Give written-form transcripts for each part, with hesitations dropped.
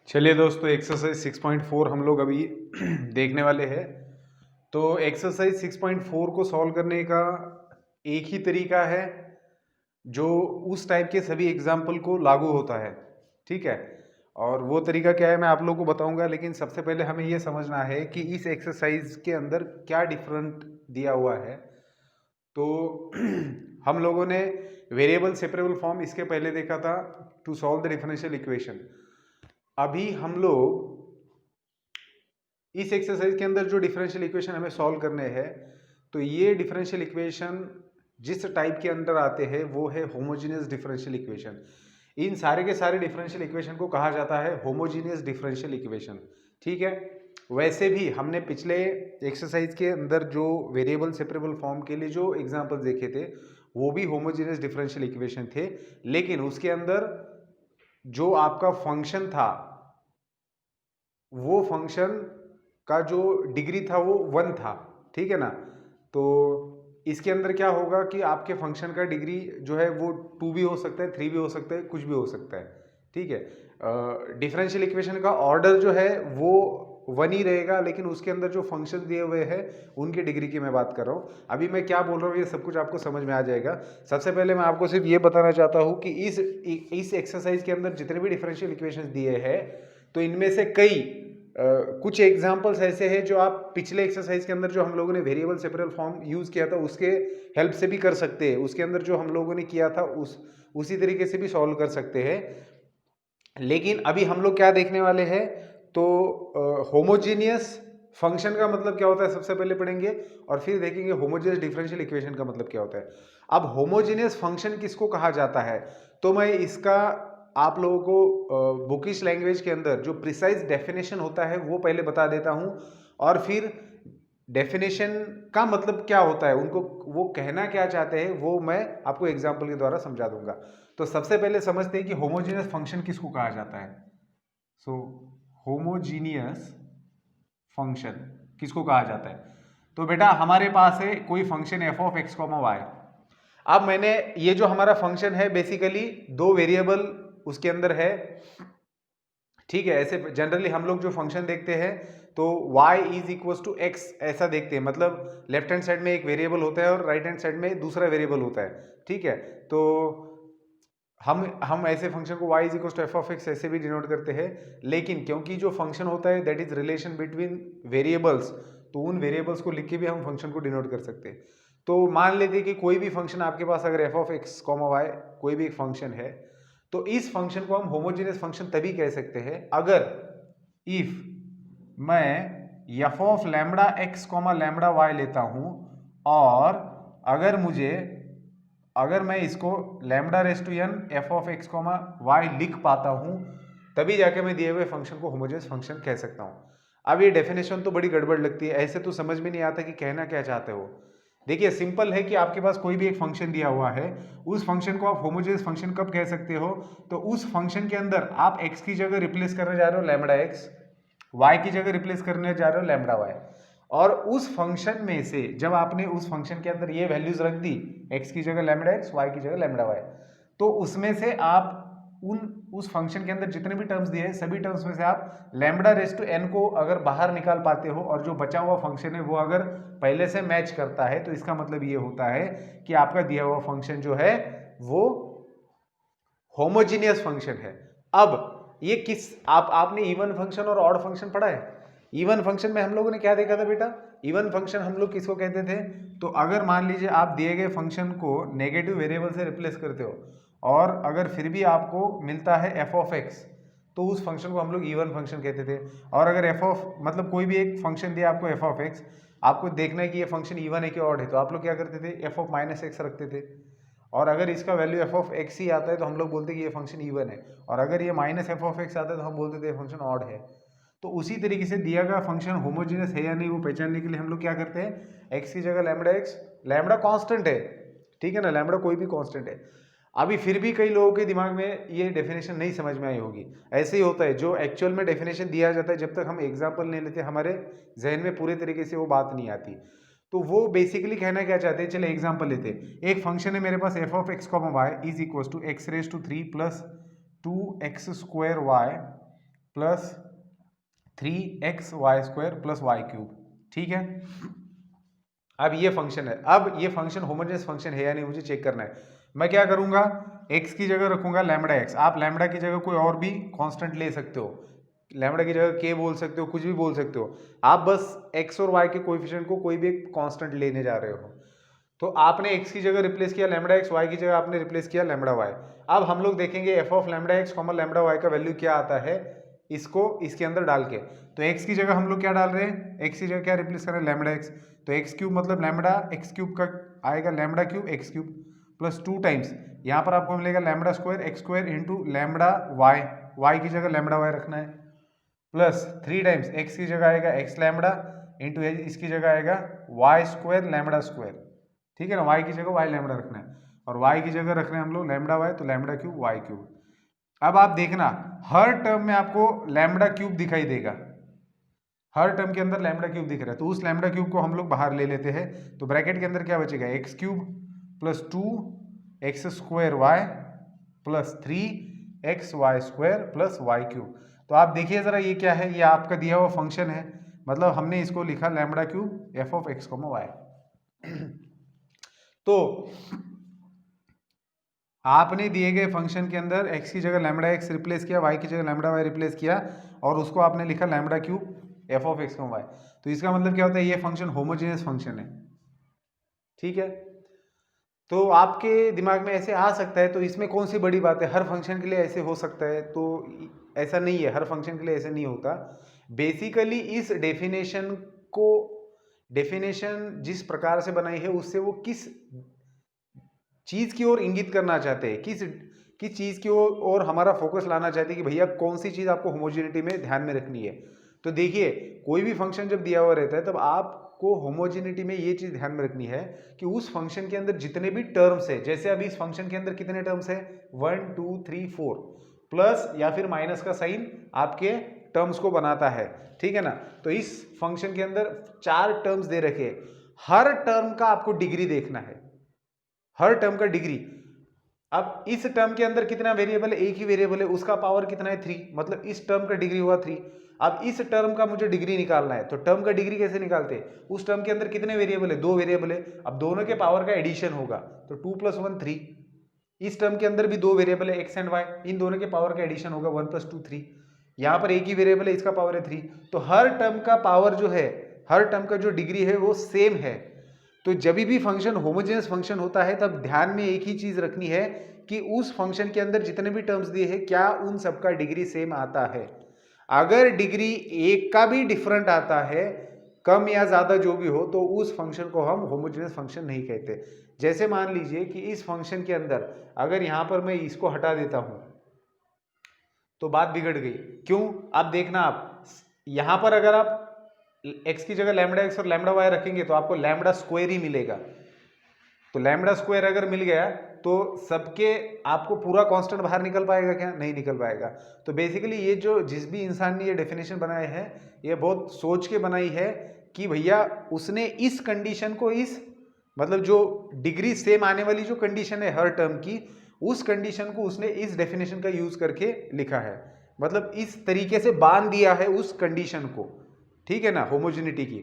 चलिए दोस्तों, एक्सरसाइज 6.4 हम लोग अभी देखने वाले हैं। तो एक्सरसाइज 6.4 को सॉल्व करने का एक ही तरीका है जो उस टाइप के सभी एग्जाम्पल को लागू होता है। ठीक है, और वो तरीका क्या है मैं आप लोगों को बताऊंगा, लेकिन सबसे पहले हमें ये समझना है कि इस एक्सरसाइज के अंदर क्या डिफरेंट दिया हुआ है। तो हम लोगों ने वेरिएबल सेपरेबल फॉर्म इसके पहले देखा था to solve the differential equation. अभी हम लोग इस एक्सरसाइज के अंदर जो डिफरेंशियल इक्वेशन हमें सॉल्व करने हैं, तो ये डिफरेंशियल इक्वेशन जिस टाइप के अंदर आते हैं वो है होमोजीनियस डिफरेंशियल इक्वेशन। इन सारे के सारे डिफरेंशियल इक्वेशन को कहा जाता है होमोजीनियस डिफरेंशियल इक्वेशन। ठीक है, वैसे भी हमने पिछले एक्सरसाइज के अंदर जो वेरिएबल सेपरेबल फॉर्म के लिए जो एग्जांपल्स देखे थे वो भी होमोजीनियस डिफरेंशियल इक्वेशन थे, लेकिन उसके अंदर जो आपका फंक्शन था वो फंक्शन का जो डिग्री था वो 1 था। ठीक है ना, तो इसके अंदर क्या होगा कि आपके फंक्शन का डिग्री जो है वो 2 भी हो सकता है, 3 भी हो सकता है, कुछ भी हो सकता है। ठीक है, डिफरेंशियल इक्वेशन का ऑर्डर जो है वो 1 ही रहेगा, लेकिन उसके अंदर जो फंक्शन दिए हुए हैं उनकी डिग्री की मैं बात कर रहा हूँ। अभी मैं क्या बोल रहा हूँ ये सब कुछ आपको समझ में आ जाएगा। सबसे पहले मैं आपको सिर्फ ये बताना चाहता हूँ कि इस एक्सरसाइज के अंदर जितने भी डिफरेंशियल इक्वेशन दिए हैं, तो इनमें से कई कुछ एग्जाम्पल्स ऐसे हैं जो आप पिछले एक्सरसाइज के अंदर जो हम लोगों ने वेरिएबल सेपरेबल फॉर्म यूज किया था उसके हेल्प से भी कर सकते हैं। उसके अंदर जो हम लोगों ने किया था उसी तरीके से भी सॉल्व कर सकते हैं। लेकिन अभी हम लोग क्या देखने वाले हैं, तो होमोजीनियस फंक्शन का मतलब क्या होता है सबसे पहले पढ़ेंगे, और फिर देखेंगे होमोजीनियस डिफरेंशियल इक्वेशन का मतलब क्या होता है। अब होमोजीनियस फंक्शन किसको कहा जाता है, तो मैं इसका आप लोगों को बुकिश लैंग्वेज के अंदर जो प्रिसाइज डेफिनेशन होता है वो पहले बता देता हूं, और फिर डेफिनेशन का मतलब क्या होता है, उनको वो कहना क्या चाहते हैं वो मैं आपको एग्जाम्पल के द्वारा समझा दूंगा। तो सबसे पहले समझते हैं कि होमोजीनियस फंक्शन किसको कहा जाता है। सो होमोजीनियस फंक्शन किसको कहा जाता है, तो बेटा हमारे पास है कोई function F of X comma Y. अब मैंने ये जो हमारा फंक्शन है बेसिकली दो वेरिएबल उसके अंदर है। ठीक है, ऐसे जनरली हम लोग जो फंक्शन देखते हैं तो y is equal to X ऐसा देखते हैं, मतलब लेफ्ट हैंड साइड में एक वेरिएबल होता है और राइट हैंड साइड में दूसरा वेरिएबल होता है। ठीक है, तो हम ऐसे फंक्शन को y is equal to F of X ऐसे भी डिनोट करते हैं, लेकिन क्योंकि जो फंक्शन होता है that is relation between variables, तो उन वेरिएबल्स को लिख के भी हम फंक्शन को डिनोट कर सकते हैं। तो मान लेते हैं कि कोई भी फंक्शन आपके पास अगर F of X comma Y कोई भी एक फंक्शन है, तो इस फंक्शन को हम होमोजेनियस फंक्शन तभी कह सकते हैं अगर इफ मैं F of lambda X comma lambda Y लेता हूं, और अगर मैं इसको lambda raise to N F of X comma Y लिख पाता हूं, तभी जाके मैं दिए हुए फंक्शन को होमोजेनियस फंक्शन कह सकता हूं। अब ये डेफिनेशन तो बड़ी गड़बड़ लगती है, ऐसे तो समझ में नहीं आता कि कहना क्या चाहते हो। देखिए सिंपल है कि आपके पास कोई भी एक फंक्शन दिया हुआ है, उस फंक्शन को आप होमोजेनियस फंक्शन कब कह सकते हो, तो उस फंक्शन के अंदर आप x की जगह रिप्लेस करने जा रहे हो लैम्बडा एक्स, y की जगह रिप्लेस करने जा रहे हो लैम्बडा वाई, और उस फंक्शन में से जब आपने उस फंक्शन के अंदर ये वैल्यूज रख दी x की जगह लैम्बडा एक्स, y की जगह लैम्बडा वाई, तो उसमें से आप उस फंक्शन के अंदर जितने भी टर्म्स दिए हैं सभी टर्म्स में से आप लैम्बडा रेस टू एन को अगर बाहर निकाल पाते हो, और जो बचा हुआ फंक्शन है वो अगर पहले से मैच करता है, तो इसका मतलब ये होता है कि आपका दिया हुआ फंक्शन जो है वो होमोजीनियस फंक्शन है। अब ये किस आपने इवन फंक्शन और ऑड फंक्शन पढ़ा है। इवन फंक्शन में हम लोगों ने क्या देखा था बेटा, इवन फंक्शन हम लोग किसको कहते थे, तो अगर मान लीजिए आप दिए गए फंक्शन को नेगेटिव वेरिएबल से रिप्लेस करते हो और अगर फिर भी आपको मिलता है एफ ऑफ एक्स, तो उस फंक्शन को हम लोग इवन फंक्शन कहते थे। और अगर एफ ऑफ मतलब कोई भी एक फंक्शन दिया आपको एफ ऑफ एक्स, आपको देखना है कि ये फंक्शन इवन है कि ऑड है, तो आप लोग क्या करते थे एफ ऑफ माइनस एक्स रखते थे, और अगर इसका वैल्यू एफ ऑफ एक्स ही आता है तो हम लोग बोलते हैं कि ये फंक्शन इवन है, और अगर ये माइनस एफ ऑफ एक्स आता है तो हम बोलते थे ये फंक्शन ऑड है। तो उसी तरीके से दिया गया फंक्शन होमोजीनियस है या नहीं वो पहचानने के लिए हम लोग क्या करते हैं, एक्स की जगह लैम्बडा एक्स, लैम्बडा कांस्टेंट है, ठीक है ना, लैम्बडा कोई भी कांस्टेंट है। अभी फिर भी कई लोगों के दिमाग में ये डेफिनेशन नहीं समझ में आई होगी। ऐसे ही होता है, जो एक्चुअल में डेफिनेशन दिया जाता है जब तक हम एग्जाम्पल नहीं लेते हमारे जहन में पूरे तरीके से वो बात नहीं आती। तो वो बेसिकली कहना क्या चाहते हैं, चले एग्जाम्पल लेते हैं। एक फंक्शन है मेरे पास F of X comma Y is equal to X raise to 3 plus 2x square Y plus 3xy² plus y³। ठीक है, अब ये फंक्शन है। अब ये फंक्शन होमोजेनियस फंक्शन है या नहीं मुझे चेक करना है। मैं क्या करूंगा, x की जगह रखूंगा लैम्बडा x। आप लैम्बडा की जगह कोई और भी कांस्टेंट ले सकते हो, लैम्बडा की जगह k बोल सकते हो, कुछ भी बोल सकते हो। आप बस x और y के कोएफिशिएंट को कोई भी एक कांस्टेंट लेने जा रहे हो। तो आपने x की जगह रिप्लेस किया लैम्बडा x, y की जगह आपने रिप्लेस किया लैम्बडा y। अब हम लोग देखेंगे f of lambda x lambda y का वैल्यू क्या आता है, इसको इसके अंदर डाल के। तो x की जगह हम लोग क्या डाल रहे हैं, x की जगह क्या रिप्लेस कर रहे हैं, लैम्बडा x। तो x³ मतलब लैम्बडा x³ का आएगा लैम्बडा³ x³ प्लस 2 टाइम्स यहाँ पर आपको मिलेगा लैम्बडा² x² इंटू लैम्बडा y की जगह लैम्बडा y रखना है, प्लस 3 टाइम्स x की जगह आएगा x लैम्बडा इंटू इसकी जगह आएगा y² लैम्बडा²। ठीक है ना, y की जगह y लैम्बडा रखना है और y की जगह रख रहे हैं हम लोग लैम्बडा y, तो लैम्बडा³ y³। अब आप देखना हर टर्म में आपको लैम्बडा³ दिखाई देगा, हर टर्म के अंदर लैम्बडा³ दिख रहा है। तो उस लैम्बडा³ को हम लोग बाहर ले लेते हैं। तो ब्रैकेट के अंदर क्या बचेगा, x³ plus 2x² y plus 3xy² plus y³। तो आप देखिए जरा ये क्या है, ये आपका दिया हुआ फंक्शन है, मतलब हमने इसको लिखा लैम्बडा³ f ऑफ x, y। तो आपने दिए गए फंक्शन के अंदर x की जगह लैम्बडा x रिप्लेस किया, y की जगह लैम्बडा y रिप्लेस किया और उसको आपने लिखा लैम्बडा³ f ऑफ x, y। तो इसका मतलब क्या होता है, ये फंक्शन होमोजेनियस फंक्शन है। ठीक है, तो आपके दिमाग में ऐसे आ सकता है, तो इसमें कौन सी बड़ी बात है, हर फंक्शन के लिए ऐसे हो सकता है। तो ऐसा नहीं है, हर फंक्शन के लिए ऐसे नहीं होता। बेसिकली इस डेफिनेशन जिस प्रकार से बनाई है उससे वो किस चीज की ओर इंगित करना चाहते हैं, किस चीज की ओर हमारा फोकस लाना चाहते हैं कि भैया कौन सी चीज आपको होमोजेनिटी में ध्यान में रखनी है। तो देखिए कोई भी फंक्शन जब दिया हुआ रहता है तब आपको होमोजेनिटी में ये चीज ध्यान में रखनी है कि उस फंक्शन के अंदर जितने भी टर्म्स है, जैसे अभी इस फंक्शन के अंदर कितने टर्म्स है, 1 2 3 4, प्लस या फिर माइनस का साइन आपके टर्म्स को बनाता है। ठीक है ना, तो इस फंक्शन के अंदर 4 टर्म्स दे रखे, हर टर्म का आपको डिग्री देखना है, हर टर्म का डिग्री। अब इस टर्म के अंदर कितना वेरिएबल है, एक ही वेरिएबल है, उसका पावर कितना है 3, मतलब इस टर्म का डिग्री हुआ 3। अब इस टर्म का मुझे डिग्री निकालना है, तो टर्म का डिग्री कैसे निकालते हैं, उस टर्म के अंदर कितने वेरिएबल है, 2 वेरिएबल है। अब दोनों के पावर का एडिशन होगा, तो 2 + 1 3। इस टर्म के अंदर भी 2 वेरिएबल है x एंड y, इन दोनों के पावर का एडिशन होगा 1 + 2 3। यहाँ पर एक ही वेरिएबल है, इसका पावर है 3। तो हर टर्म का पावर जो है, हर टर्म का जो डिग्री है वो सेम है। तो जब भी फंक्शन होमोजेनियस फंक्शन होता है तब ध्यान में एक ही चीज रखनी है कि उस फंक्शन के अंदर जितने भी टर्म्स दिए हैं क्या उन सबका डिग्री सेम आता है। अगर डिग्री एक का भी डिफरेंट आता है, कम या ज्यादा जो भी हो, तो उस फंक्शन को हम होमोजेनियस फंक्शन नहीं कहते। जैसे मान लीजिए कि इस फंक्शन के अंदर अगर यहां पर मैं इसको हटा देता हूं तो बात बिगड़ गई। क्यों, आप देखना, आप यहां पर अगर आप x की जगह लैम्बडा x और लैम्बडा y रखेंगे तो आपको लैम्बडा² ही मिलेगा। तो लैम्बडा² अगर मिल गया तो सबके आपको पूरा कांस्टेंट बाहर निकल पाएगा क्या, नहीं निकल पाएगा। तो बेसिकली ये जो जिस भी इंसान ने ये डेफिनेशन बनाया है ये बहुत सोच के बनाई है कि भैया उसने इस कंडीशन को, इस मतलब जो डिग्री सेम आने वाली जो कंडीशन है हर टर्म की, उस कंडीशन को उसने इस डेफिनेशन का यूज करके लिखा है, मतलब इस तरीके से बांध दिया है उस कंडीशन को। ठीक है ना, होमोजेनिटी की,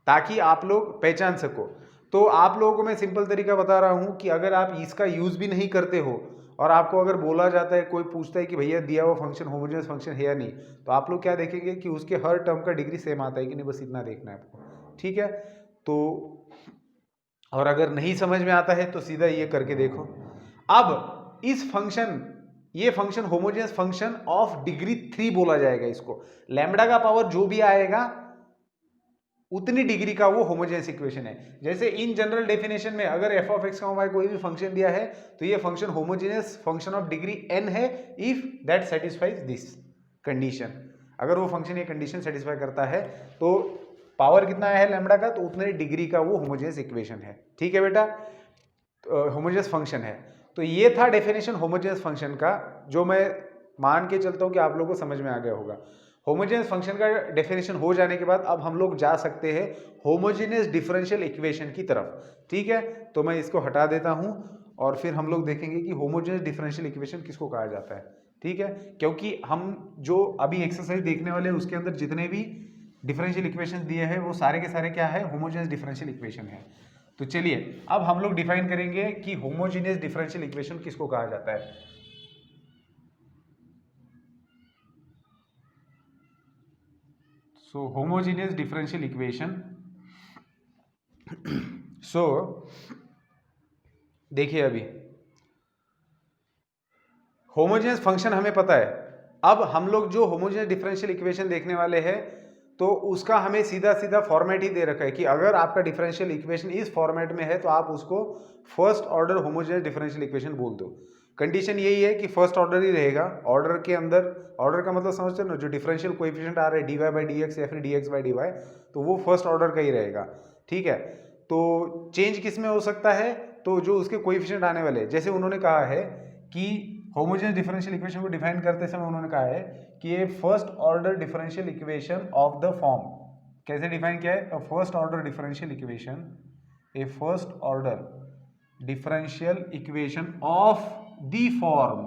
ताकि आप लोग पहचान सको। तो आप लोगों को मैं सिंपल तरीका बता रहा हूं कि अगर आप इसका यूज भी नहीं करते हो और आपको अगर बोला जाता है, कोई पूछता है कि भैया दिया हुआ फंक्शन होमोजेनियस फंक्शन है या नहीं, तो आप लोग क्या देखेंगे कि उसके हर टर्म का डिग्री सेम आता है कि नहीं, बस इतना देखना है आपको। ठीक है, तो और अगर नहीं समझ में आता है तो सीधा ये करके देखो। अब इस फंक्शन, ये function homogeneous function of degree 3 बोला जाएगा इसको। लैम्बडा का पावर जो भी आएगा उतनी डिग्री का वो होमोजेनियस इक्वेशन है। जैसे इन जनरल डेफिनेशन में अगर f ऑफ x, y कोई भी फंक्शन दिया है तो ये function homogeneous function of degree n है if that satisfies this condition. अगर वो फंक्शन ये कंडीशन सेटिस्फाई करता है तो पावर कितना है लैम्बडा का, तो उतने डिग्री का वो होमोजेनियस इक्वेशन है। ठीक है बेटा, होमोजेनियस फंक्शन है। तो ये था डेफिनेशन होमोजेनियस फंक्शन का, जो मैं मान के चलता हूं कि आप लोगों को समझ में आ गया होगा। होमोजेनियस फंक्शन का डेफिनेशन हो जाने के बाद अब हम लोग जा सकते हैं होमोजेनियस डिफरेंशियल इक्वेशन की तरफ। ठीक है, तो मैं इसको हटा देता हूं और फिर हम लोग देखेंगे कि होमोजेनियस डिफरेंशियल इक्वेशन किसको कहा जाता है। ठीक है, क्योंकि हम जो अभी एक्सरसाइज देखने वाले हैं उसके अंदर जितने भी डिफरेंशियल इक्वेशन दिए हैं वो सारे के सारे क्या है, होमोजेनियस डिफरेंशियल इक्वेशन है। तो चलिए अब हम लोग डिफाइन करेंगे कि होमोजेनियस डिफरेंशियल इक्वेशन किसको कहा जाता है। सो होमोजेनियस डिफरेंशियल इक्वेशन, सो देखिए अभी होमोजेनियस फंक्शन हमें पता है। अब हम लोग जो होमोजेनियस डिफरेंशियल इक्वेशन देखने वाले हैं तो उसका हमें सीधा सीधा फॉर्मेट ही दे रखा है कि अगर आपका डिफरेंशियल इक्वेशन इस फॉर्मेट में है तो आप उसको first order homogeneous differential equation बोल दो। कंडीशन यही है कि फर्स्ट ऑर्डर ही रहेगा। ऑर्डर के अंदर, ऑर्डर का मतलब समझते हो ना, जो डिफरेंशियल कोएफिशिएंट आ रहा है dy बाई डी एक्स या फिर dx बाई dy, तो वो फर्स्ट ऑर्डर का ही रहेगा। ठीक है, तो चेंज किस में हो सकता है, तो जो उसके कोएफिशिएंट आने वाले, जैसे उन्होंने कहा है कि होमोजेनियस डिफरेंशियल इक्वेशन को डिफाइन करते समय उन्होंने कहा है कि ये first order differential equation of the form, कैसे डिफाइन किया है, first order differential equation, a first order differential equation of the form,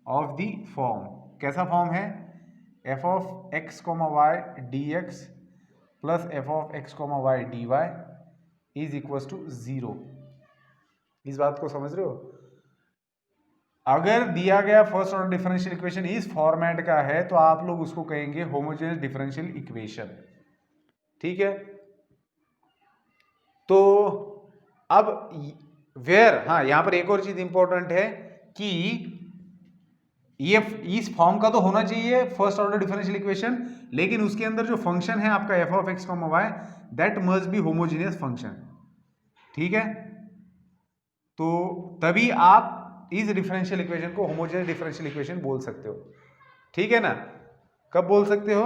of the form, कैसा फॉर्म है, F of X comma Y D x plus F of X comma Y D Y is equal to 0। इस बात को समझ रहे हो? अगर दिया गया फर्स्ट ऑर्डर डिफरेंशियल इक्वेशन इस फॉर्मेट का है तो आप लोग उसको कहेंगे होमोजेनियस डिफरेंशियल इक्वेशन। ठीक है, तो अब वेयर, हाँ यहां पर एक और चीज इंपॉर्टेंट है कि ये इस फॉर्म का तो होना चाहिए फर्स्ट ऑर्डर डिफरेंशियल इक्वेशन, लेकिन उसके अंदर जो फंक्शन है आपका F of X comma Y, that must be homogeneous function. ठीक है, तो तभी आप इस डिफरेंशियल इक्वेशन को होमोजेनियस डिफरेंशियल इक्वेशन बोल सकते हो। ठीक है ना, कब बोल सकते हो,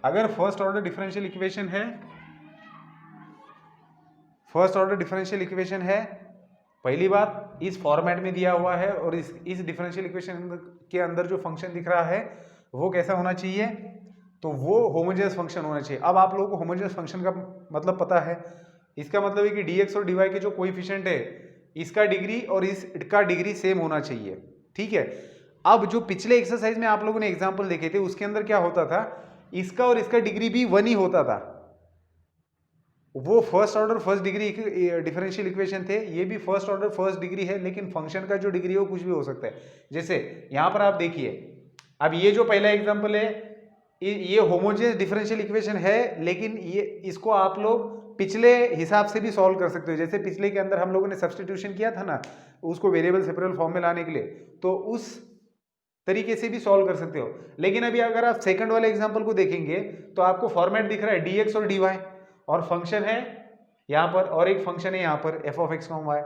अगर फर्स्ट ऑर्डर डिफरेंशियल इक्वेशन है, फर्स्ट ऑर्डर डिफरेंशियल इक्वेशन है, पहली बात इस फॉर्मेट में दिया हुआ है और इस डिफरेंशियल इक्वेशन के अंदर जो फंक्शन दिख रहा है वो कैसा होना चाहिए, तो वो होमोजेनियस फंक्शन होना चाहिए। अब आप लोगों को होमोजेनियस फंक्शन का मतलब पता है, इसका मतलब है कि dx और dy के जो कोएफिशिएंट है इसका डिग्री और इसका डिग्री सेम होना चाहिए। ठीक है, अब जो पिछले एक्सरसाइज में आप लोगों ने एग्जांपल देखे थे उसके अंदर क्या होता था, इसका और इसका डिग्री भी 1 ही होता था। वो first order first degree differential equation थे, ये भी फर्स्ट ऑर्डर फर्स्ट डिग्री है, लेकिन फंक्शन का जो डिग्री है वो कुछ भी हो सकता है। जैसे यहां पर आप देखिए, अब ये जो पहला एग्जांपल है ये होमोजेनियस डिफरेंशियल इक्वेशन है, लेकिन ये इसको आप लोग पिछले हिसाब से भी सॉल्व कर सकते हो। जैसे पिछले के अंदर हम लोगों ने सब्स्टिट्यूशन किया था ना, उसको वेरिएबल सेपरेबल फॉर्म में लाने के लिए, तो उस तरीके से भी सॉल्व कर सकते हो। लेकिन अभी अगर आप सेकंड वाले एग्जांपल को देखेंगे तो आपको फॉर्मेट दिख रहा है dx और dy, और फंक्शन है यहाँ पर और एक फंक्शन है यहाँ पर F of X comma Y.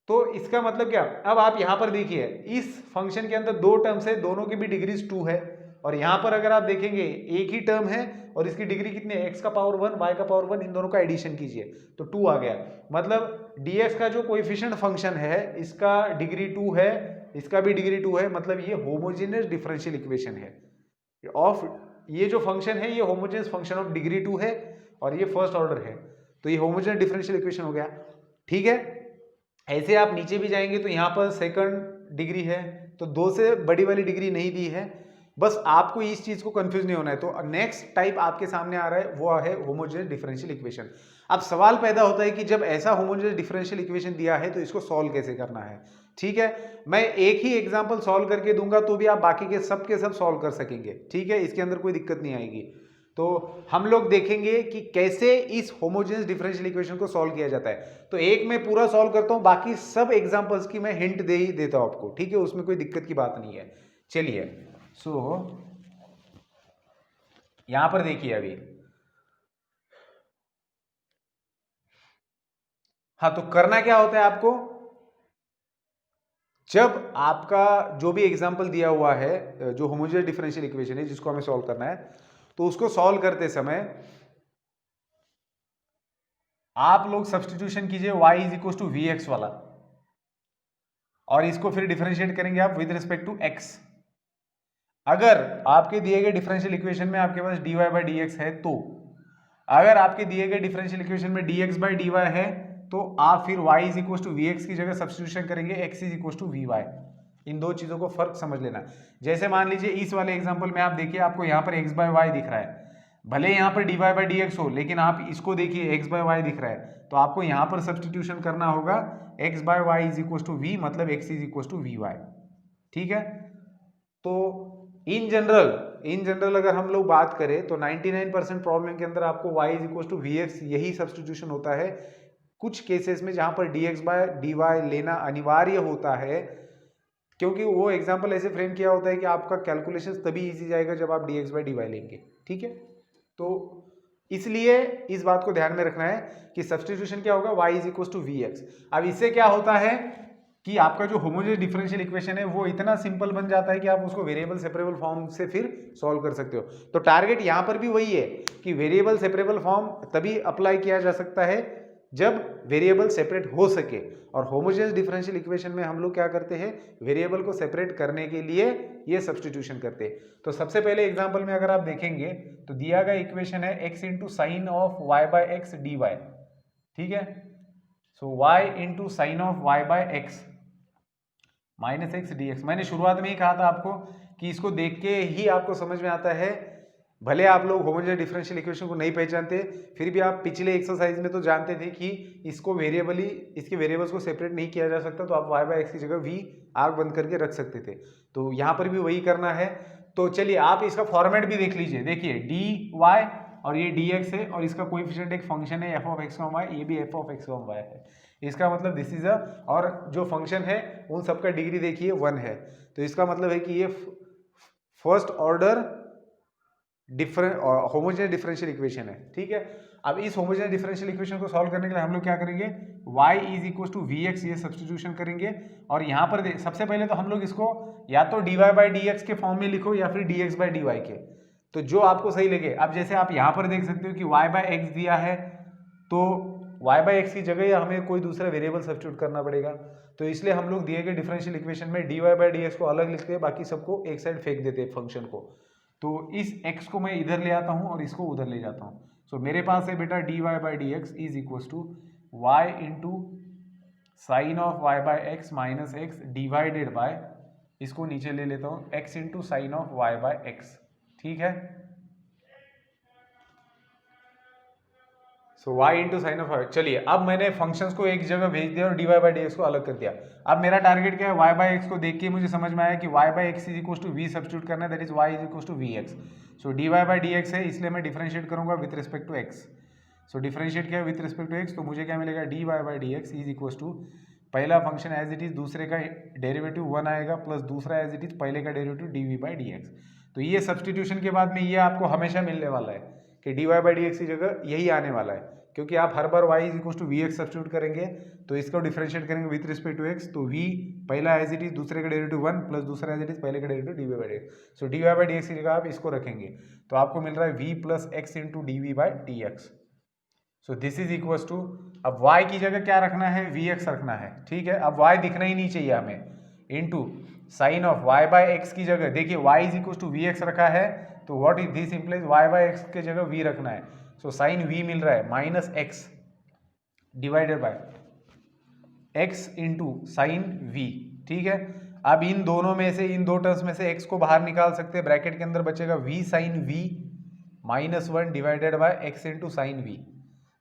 तो इसका मतलब क्या, अब आप यहाँ पर देखिए इस फंक्शन के अंदर दो टर्म्स है, दोनों की भी डिग्रीज 2 है, और यहाँ पर अगर आप देखेंगे एक ही टर्म है और इसकी डिग्री कितनी है, x का पावर 1 y का पावर 1, इन दोनों का एडिशन कीजिए तो 2 आ गया। मतलब dx का जो कोएफिशिएंट फंक्शन है इसका डिग्री 2 है, इसका भी डिग्री 2 है, मतलब ये होमोजेनियस डिफरेंशियल इक्वेशन है ऑफ, ये जो फंक्शन है ये होमोजेनियस फंक्शन ऑफ डिग्री 2 है और ये फर्स्ट ऑर्डर है, तो ये होमोजेनियस डिफरेंशियल इक्वेशन हो गया। ठीक है, ऐसे आप नीचे भी जाएंगे तो यहाँ पर सेकंड डिग्री है, तो 2 से बड़ी वाली डिग्री नहीं दी है, बस आपको इस चीज को कंफ्यूज नहीं होना है। तो नेक्स्ट टाइप आपके सामने आ रहा है वो है होमोजेनियस डिफरेंशियल इक्वेशन। अब सवाल पैदा होता है कि जब ऐसा होमोजेनियस डिफरेंशियल इक्वेशन दिया है तो इसको सॉल्व कैसे करना है। ठीक है, मैं एक ही एग्जांपल सॉल्व करके दूंगा तो भी आप बाकी के सब सॉल्व कर सकेंगे। ठीक है, इसके अंदर कोई दिक्कत नहीं आएगी। तो हम लोग देखेंगे कि कैसे इस होमोजेनियस डिफरेंशियल इक्वेशन को सॉल्व किया जाता है। तो एक मैं पूरा सॉल्व करता हूं, बाकी सब एग्जांपल्स की मैं हिंट दे ही देता हूं आपको। ठीक है, उसमें कोई दिक्कत की बात नहीं है। चलिए, सो यहां पर देखिए अभी, हाँ तो करना क्या होता है आपको, जब आपका जो भी एग्जांपल दिया हुआ है जो होमोजेनियस डिफरेंशियल इक्वेशन है जिसको हमें सॉल्व करना है, तो उसको सॉल्व करते समय आप लोग सब्स्टिट्यूशन कीजिए y is equal to we X वाला, और इसको फिर डिफरेंशिएट करेंगे आप विद रिस्पेक्ट टू x। अगर आपके दिए गए डिफरेंशियल इक्वेशन में आपके पास dy बाई डी एक्स है, तो अगर आपके दिए गए डिफरेंशियल इक्वेशन में dx बाई dy है तो आप फिर y is equal to we X की जगह सब्स्टिट्यूशन करेंगे x is equal to we Y. इन दो चीज़ों को फर्क समझ लेना। जैसे मान लीजिए इस वाले एग्जाम्पल में आप देखिए, आपको यहाँ पर x बाय वाई दिख रहा है, भले यहाँ पर dy बाई डी एक्स हो, लेकिन आप इसको देखिए x बाय वाई दिख रहा है, तो आपको यहाँ पर सब्सटीट्यूशन करना होगा x by Y is equal to V, मतलब x is equal to we Y. ठीक है, तो इन जनरल अगर हम लोग बात करें तो 99% प्रॉब्लम के अंदर आपको y is equal to we X यही सब्सटीट्यूशन होता है। कुछ केसेस में जहां पर dx बाय डी वाई लेना अनिवार्य होता है, क्योंकि वो एग्जाम्पल ऐसे फ्रेम किया होता है कि आपका कैलकुलेशन तभी इजी जाएगा जब आप dx बाय डी वाई लेंगे। ठीक है, तो इसलिए इस बात को ध्यान में रखना है कि सब्सटीट्यूशन क्या होगा, y is equal to we X. अब इससे क्या होता है कि आपका जो होमोजेनियस डिफरेंशियल इक्वेशन है वो इतना सिंपल बन जाता है कि आप उसको वेरिएबल सेपरेबल फॉर्म से फिर सॉल्व कर सकते हो। तो टारगेट यहां पर भी वही है कि वेरिएबल सेपरेबल फॉर्म तभी अप्लाई किया जा सकता है जब वेरिएबल सेपरेट हो सके, और होमोजेनियस डिफरेंशियल इक्वेशन में हम लोग क्या करते हैं, वेरिएबल को सेपरेट करने के लिए ये सब्सटीट्यूशन करते हैं। तो सबसे पहले एग्जांपल में अगर आप देखेंगे तो दिया गया इक्वेशन है x into sine of Y by X D Y. ठीक है, so y into sine of Y by X minus X D X. मैंने शुरुआत में ही कहा था आपको कि इसको देख के ही आपको समझ में आता है, भले आप लोग होमोजेनियस डिफरेंशियल इक्वेशन को नहीं पहचानते, फिर भी आप पिछले एक्सरसाइज में तो जानते थे कि इसको वेरिएबली इसके वेरिएबल्स को सेपरेट नहीं किया जा सकता, तो आप y बाय एक्स की जगह v आग बंद करके रख सकते थे। तो यहाँ पर भी वही करना है। तो चलिए आप इसका फॉर्मेट भी देख लीजिए, देखिए डी वाई और ये डी एक्स है, और इसका कोएफिशिएंट एक फंक्शन है एफ ऑफ एक्स वाई, ये भी एफ ऑफ एक्स वाई है। इसका मतलब दिस इज और जो फंक्शन है उन सबका डिग्री देखिए 1 है, तो इसका मतलब है कि ये first order homogeneous differential equation है। ठीक है, अब इस होमोजेनियस डिफरेंशियल इक्वेशन को सॉल्व करने के लिए हम लोग क्या करेंगे, y is equal to we X, ये सब्सटीट्यूशन करेंगे। और यहाँ पर सबसे पहले तो हम लोग इसको या तो dy बाई डी एक्स के फॉर्म में लिखो या फिर dx बाई डी वाई के, तो जो आपको सही लगे। अब जैसे आप यहाँ पर देख सकते हो कि y बाई एक्स दिया है, तो y बाई एक्स की जगह या हमें कोई दूसरा वेरिएबल सब्सटीट्यूट करना पड़ेगा, तो इसलिए हम लोग दिए गए डिफरेंशियल इक्वेशन में dy बाई डी एक्स को अलग लिखते हैं, बाकी सबको एक साइड फेंक देते हैं फंक्शन को। तो इस x को मैं इधर ले आता हूँ और इसको उधर ले जाता हूँ। सो मेरे पास है बेटा dy by D x is equal to Y into sine of Y by X minus X divided by, इसको नीचे ले लेता हूँ, x into sine of Y by x. ठीक है, so y into sine of Y. चलिए अब मैंने फंक्शंस को एक जगह भेज दिया और dy बाई डी एक्स को अलग कर दिया। अब मेरा टारगेट क्या है, y बाई एक्स को देख के मुझे समझ में आया कि y by X is equal to V substitute करना है, that is y is equal to we X. So dy by D x है, इसलिए मैं डिफरेंशिएट करूंगा with respect to x। So differentiate किया विथ रिस्पेक्ट टू x, तो मुझे क्या मिलेगा, dy by D x is equal to पहला फंक्शन एज इट इज, दूसरे का डेरिवेटिव 1 आएगा, प्लस दूसरा एज इट इज पहले का derivative D by D x. तो ये सब्सटीट्यूशन के बाद में ये आपको हमेशा मिलने वाला है कि dy बाई डी एक्स की जगह यही आने वाला है, क्योंकि आप हर बार y is equal to we x substitute करेंगे, तो इसको डिफरेंशिएट करेंगे विथ रिस्पेक्ट टू x, तो v पहला एज इट इज, दूसरे का डेरिवेटिव 1 प्लस दूसरा एज इट इज पहले का derivative D by D X. So D by D x की जगह आप इसको रखेंगे, तो आपको मिल रहा है v plus x into D by D X. So this is equal to, अब y की जगह क्या रखना है, वी एक्स रखना है। ठीक है, अब y दिखना ही नहीं चाहिए हमें, into sine of y by X की जगह देखिए y is equal to we X रखा है, तो what is this implies y by X के जगह v रखना है। सो साइन v मिल रहा है minus X divided by x into sine v। ठीक है, अब इन दोनों में से, इन दो टर्म्स में से x को बाहर निकाल सकते हैं, ब्रैकेट के अंदर बचेगा v sine v minus 1 divided by x into sine v।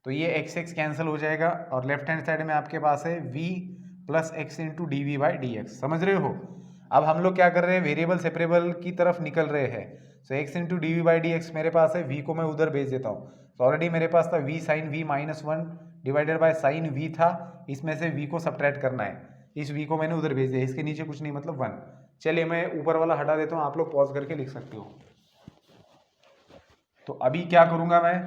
तो ये x कैंसिल हो जाएगा और लेफ्ट हैंड साइड में आपके पास है v plus x into D we by D X. समझ रहे हो, अब हम लोग क्या कर रहे हैं, वेरिएबल सेपरेबल की तरफ निकल रहे हैं। So x into D we by D X मेरे पास है, v को मैं उधर भेज देता हूँ। तो ऑलरेडी मेरे पास था v sine v minus 1 divided by sine v था, इसमें से v को सब्ट्रैक्ट करना है, इस v को मैंने उधर भेज दिया, इसके नीचे कुछ नहीं मतलब 1। चलिए मैं ऊपर वाला हटा देता हूँ, आप लोग पॉज करके लिख सकते हो। तो अभी क्या करूंगा मैं,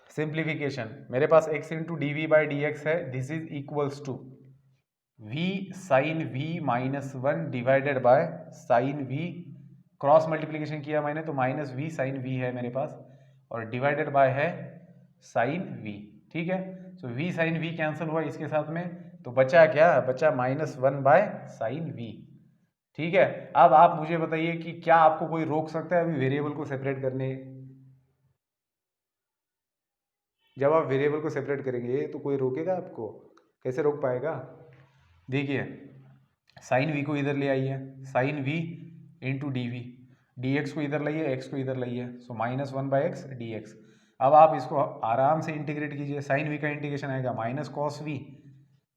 सिंप्लीफिकेशन, मेरे पास x into D we by D x है, this is equals to v sine v minus 1 divided by sine v, cross multiplication किया मैंने तो माइनस v साइन v है मेरे पास, और डिवाइडेड बाय है साइन v। ठीक है, सो v साइन v कैंसिल हुआ इसके साथ में, तो बचा क्या, बचा माइनस 1 बाय साइन v। ठीक है, अब आप मुझे बताइए कि क्या आपको कोई रोक सकता है अभी वेरिएबल को सेपरेट करने, जब आप वेरिएबल को सेपरेट करेंगे तो कोई रोकेगा आपको, कैसे रोक पाएगा। देखिए साइन वी को इधर ले आइए, sine V into D V, D X को इधर लाइए, एक्स को इधर लाइए, सो -1/x dx। अब आप इसको आराम से इंटीग्रेट कीजिए, साइन वी का इंटीग्रेशन आएगा माइनस कॉस वी,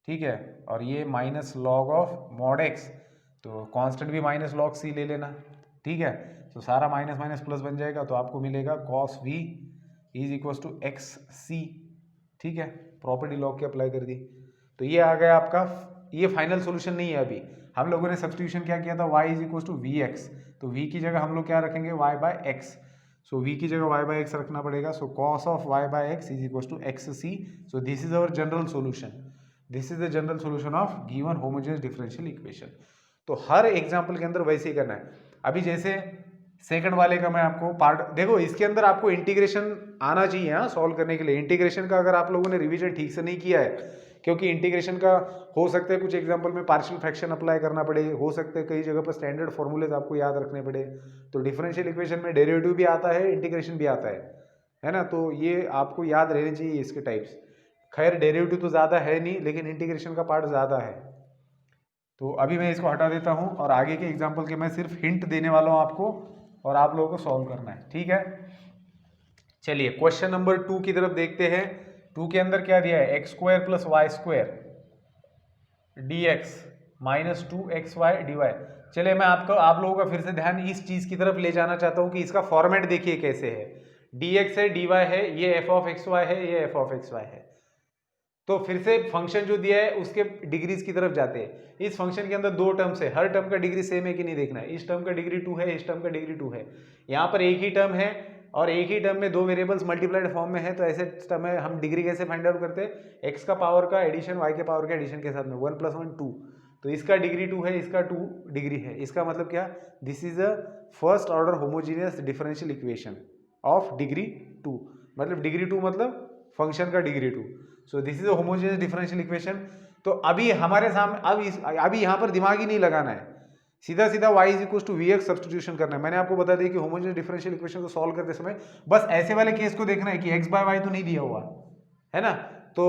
ठीक है, और ये minus log of mod x, तो कांस्टेंट भी माइनस लॉग सी ले लेना, ठीक है। तो सारा माइनस माइनस प्लस बन जाएगा, तो आपको मिलेगा cos V is equal to X C, ठीक है, प्रॉपर्टी लॉग की अप्लाई कर दी। तो ये आ गया आपका, ये फाइनल सॉल्यूशन नहीं है, अभी हम लोगों ने सब्स्टिट्यूशन क्या किया था, y is equal to we X, तो v की जगह हम लोग क्या रखेंगे y by X, so v की जगह y बाय एक्स रखना पड़ेगा, so cos of y by X is equal to X C, so this is our general solution, this is the general solution of given homogeneous differential equation. तो हर example के अंदर वैसे ही करना है। अभी जैसे सेकंड वाले का मैं आपको पार्ट, देखो इसके अंदर आपको इंटीग्रेशन आना चाहिए हाँ सॉल्व करने के लिए। इंटीग्रेशन का अगर आप लोगों ने रिवीजन ठीक से नहीं किया है, क्योंकि इंटीग्रेशन का हो सकता है कुछ एग्जांपल में पार्शियल फ्रैक्शन अप्लाई करना पड़े, हो सकता है कई जगह पर स्टैंडर्ड फॉर्मूलेज आपको याद रखने पड़े। तो डिफरेंशियल इक्वेशन में डेरिवेटिव भी आता है, इंटीग्रेशन भी आता है ना, तो ये आपको याद रहने चाहिए इसके टाइप्स। खैर डेरिवेटिव तो ज़्यादा है नहीं, लेकिन इंटीग्रेशन का पार्ट ज़्यादा है। तो अभी मैं इसको हटा देता हूँ और आगे के एग्जाम्पल के मैं सिर्फ हिंट देने वाला हूँ आपको, और आप लोगों को सॉल्व करना है, ठीक है। चलिए क्वेश्चन नंबर 2 की तरफ देखते हैं। 2 के अंदर क्या दिया है, x square plus Y square D x minus 2xy dy। चलिए मैं आप लोगों का फिर से ध्यान इस चीज की तरफ ले जाना चाहता हूं कि इसका फॉर्मेट देखिए कैसे है, dx है, dy है, ये f ऑफ एक्स वाई है, ये f ऑफ एक्स वाई है। तो फिर से फंक्शन जो दिया है उसके डिग्रीज की तरफ जाते हैं। इस फंक्शन के अंदर दो टर्म्स है, हर टर्म का डिग्री सेम है कि नहीं देखना है। इस टर्म का डिग्री 2 है, इस टर्म का डिग्री 2 है। यहाँ पर एक ही टर्म है और एक ही टर्म में दो वेरिएबल्स मल्टीप्लाइड फॉर्म में है, तो ऐसे टर्म में हम डिग्री कैसे फाइंड आउट करते हैं, एक्स का पावर का एडिशन वाई के पावर के एडिशन के साथ में 1 + 1 2। तो इसका डिग्री 2 है, इसका 2 डिग्री है। इसका मतलब क्या, this is a first order homogeneous differential equation of degree 2, मतलब डिग्री 2 मतलब फंक्शन का degree 2। So this is a homogeneous differential equation. तो अभी हमारे सामने अभी यहाँ पर दिमाग ही नहीं लगाना है, सीधा सीधा y is equal to we x substitution करना है। मैंने आपको बता दिया कि होमोजेनियस डिफरेंशियल इक्वेशन को सॉल्व करते समय बस ऐसे वाले केस को देखना है कि x बाय वाई तो नहीं दिया हुआ है ना। तो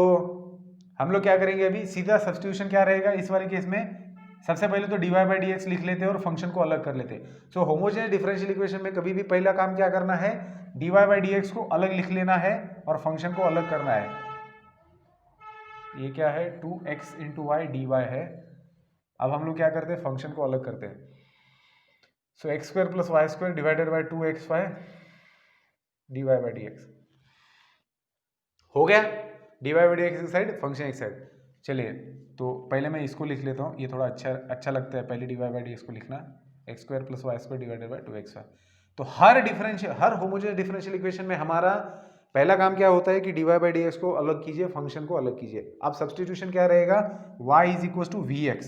हम लोग क्या करेंगे, अभी सीधा सब्स्टिट्यूशन क्या रहेगा इस वाले केस में, सबसे पहले तो dy बाई डी एक्स लिख लेते हैं और फंक्शन को अलग कर लेते हैं। सो होमोजेनियस डिफरेंशियल इक्वेशन में कभी भी पहला काम क्या करना है, dy बाई डी एक्स को अलग लिख लेना है और फंक्शन को अलग करना है। ये क्या है, 2x into Y D Y है। अब हम लोग क्या करते हैं, फंक्शन को अलग करते हैं। So X square plus Y square divided by 2xy D Y by D X हो गया। D Y by D X एक साइड, फंक्शन एक साइड। चलिए तो पहले मैं इसको लिख लेता हूँ, ये थोड़ा अच्छा लगता है पहले D Y by D X को लिखना, X square plus Y square divided by 2xy। तो हर होमोजेनियस डिफरेंशियल इक्वेशन में हमारा पहला काम क्या होता है कि D Y by D X को अलग कीजिए, फंक्शन को अलग कीजिए। अब सब्स्टिट्यूशन क्या रहेगा, y is equal to we X,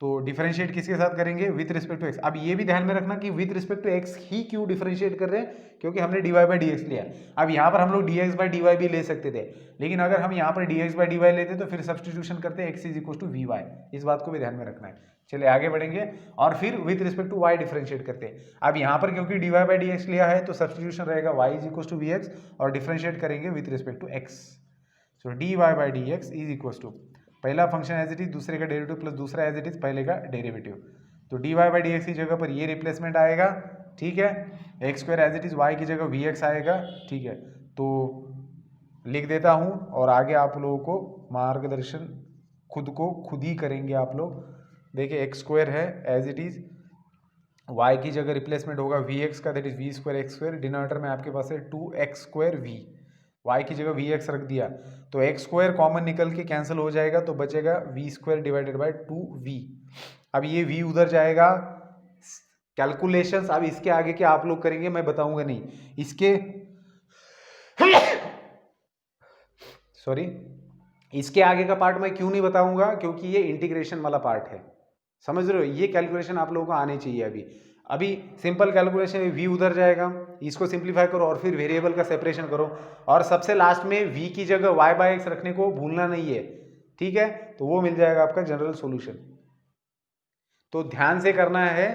तो डिफरेंशिएट किसके साथ करेंगे, विथ रिस्पेक्ट टू एक्स। अब ये भी ध्यान में रखना कि विथ रिस्पेक्ट टू एक्स ही क्यों डिफरेंशिएट कर रहे हैं, क्योंकि हमने d Y by D x लिया। अब यहाँ पर हम लोग d x by D y भी ले सकते थे, लेकिन अगर हम यहाँ पर d x by D y लेते तो फिर सब्स्टिट्यूशन करते x is equal to we y. इस बात को भी ध्यान में रखना है। चलिए आगे बढ़ेंगे और फिर with respect to y differentiate करते हैं। अब यहाँ पर क्योंकि d Y by D x लिया है तो सब्स्टिट्यूशन रहेगा y is equal to we x और डिफरेंशिएट करेंगे with respect to x. So d Y by D x is equal to पहला फंक्शन एज इट इज, दूसरे का डेरिवेटिव प्लस दूसरा एज इट इज पहले का डेरिवेटिव। तो D Y by D x की जगह पर ये रिप्लेसमेंट आएगा, ठीक है। X square as it is, y की जगह वी एक्स आएगा, ठीक है। तो लिख देता हूँ और आगे आप लोगों को मार्गदर्शन खुद ही करेंगे आप लोग। देखिए एक्स स्क्वायर है एज इट इज, वाई की जगह रिप्लेसमेंट होगा वी एक्स का, that is v square x square. Denominator में आपके पास है 2x स्क्वायर वी, वाई की जगह वी एक्स रख दिया तो एक्स स्क्वायर कॉमन निकल के कैंसिल हो जाएगा, तो बचेगा we square divided by 2v। अब ये v उधर जाएगा, कैलकुलेशंस अब इसके आगे के आप लोग करेंगे, मैं बताऊंगा नहीं इसके सॉरी इसके आगे का पार्ट मैं क्यों नहीं बताऊंगा, क्योंकि ये इंटीग्रेशन वाला पार्ट है, समझ रहे हो। ये कैलकुलेशन आप लोगों को आनी चाहिए। अभी सिंपल कैलकुलेशन है, v उधर जाएगा, इसको सिंप्लीफाई करो और फिर वेरिएबल का सेपरेशन करो, और सबसे लास्ट में v की जगह y बाई एक्स रखने को भूलना नहीं है, ठीक है। तो वो मिल जाएगा आपका जनरल सॉल्यूशन। तो ध्यान से करना है,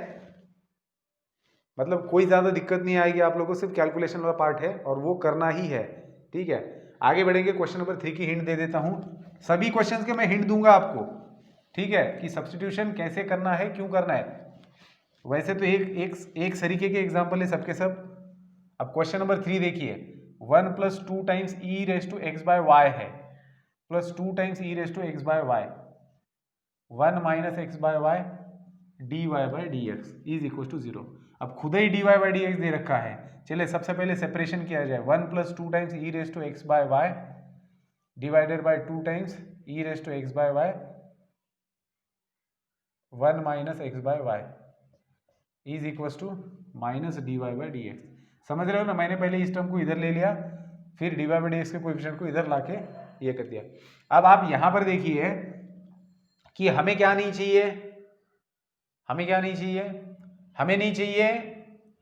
मतलब कोई ज़्यादा दिक्कत नहीं आएगी आप लोगों को, सिर्फ कैलकुलेशन वाला पार्ट है और वो करना ही है, ठीक है। आगे बढ़ेंगे, क्वेश्चन नंबर 3 की हिंट दे देता हूँ। सभी क्वेश्चंस के मैं हिंट दूंगा आपको, ठीक है, कि सब्स्टिट्यूशन कैसे करना है, क्यों करना है। वैसे तो एक तरीके के एग्जाम्पल है सबके सब। अब क्वेश्चन नंबर 3 देखिए, 1 + 2 times E raise to x by Y है, plus 2 times E raise to x by Y, 1 - x by Y dy by dx is equal to 0। अब खुद ही dy बाय dx दे रखा है, चलिए सबसे पहले सेपरेशन किया जाए। 1 + 2 times E raise to x by y divided by 2 times E raise to x by Y 1 - x by Y is equal to -dy by dx। समझ रहे हो ना, मैंने पहले इस टर्म को इधर ले लिया, फिर dy बाय dx के कोएफिशिएंट को इधर लाके ये कर दिया। अब आप यहां पर देखिए कि हमें क्या नहीं चाहिए, हमें क्या नहीं चाहिए, हमें नहीं चाहिए